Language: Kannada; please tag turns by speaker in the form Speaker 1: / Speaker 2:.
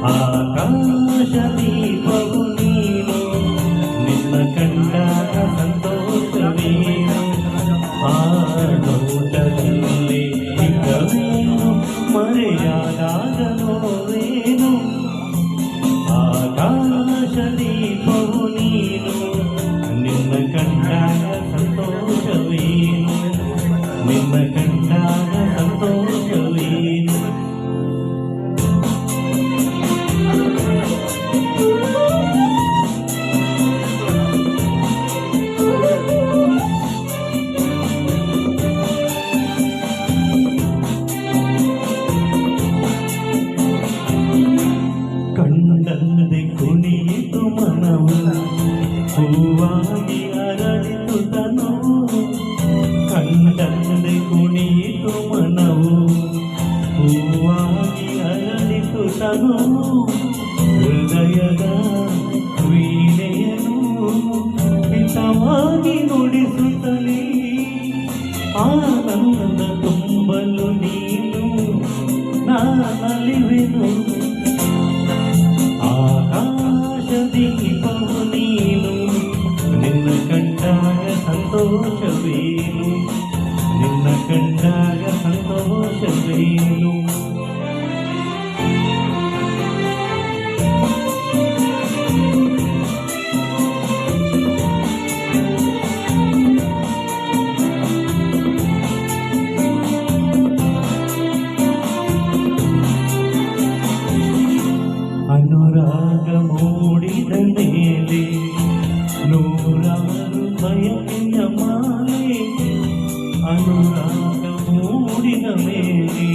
Speaker 1: ಆಕಾಶ ದೀಪವು ನೀನು, ನಿನ್ನ ಕಂಡಾಗ ಸಂತೋಷವೇನು, ಆ ನೋಟದಲ್ಲಿ ಇದ್ದವೇನು, ಮರೆಯಾದಾಗ ನೋವೇನು. ಆಕಾಶ ದೀಪವು ನೀನು, ನಿನ್ನ ಕಂಡಾಗ ಸಂತೋಷವೇನು, ನಿನ್ನ ಕಂಡಾಗ ಸಂತೋಷವೇನು. ಕಂಡಂದೆ ಕುಣಿಯಿತು ಮನವು, ಹೂವಾಗಿ ಅರಳಿತು ತನುವು. ಕಂಡಂದೆ ಕುಣಿಯಿತು ಮನವು, ಹೂವಾಗಿ ಅರಳಿತು ತನುವು. ಹೃದಯದ ವೀಣೆಯನ್ನು ಹಿತವಾಗಿ ನುಡಿಸುತ್ತಲೇ ಆನಂದ ತುಂಬಲು ನೀನು ನಾನಲಿವೆನು. ಆಕಾಶ ದೀಪವು ನೀನು, ನಿನ್ನ ಕಂಡಾಗ ಸಂತೋಷವೇನು, ನಿನ್ನ ಕಂಡಾಗ ಸಂತೋಷವೇನು. ಅನುರಾಗ ಮೂಡಿದ ಮೇಲೆ ನೂರಾರು ಬಯಕೆಯ ಮಾಲೆ, ಅನುರಾಗ ಮೂಡಿದ ಮೇಲೆ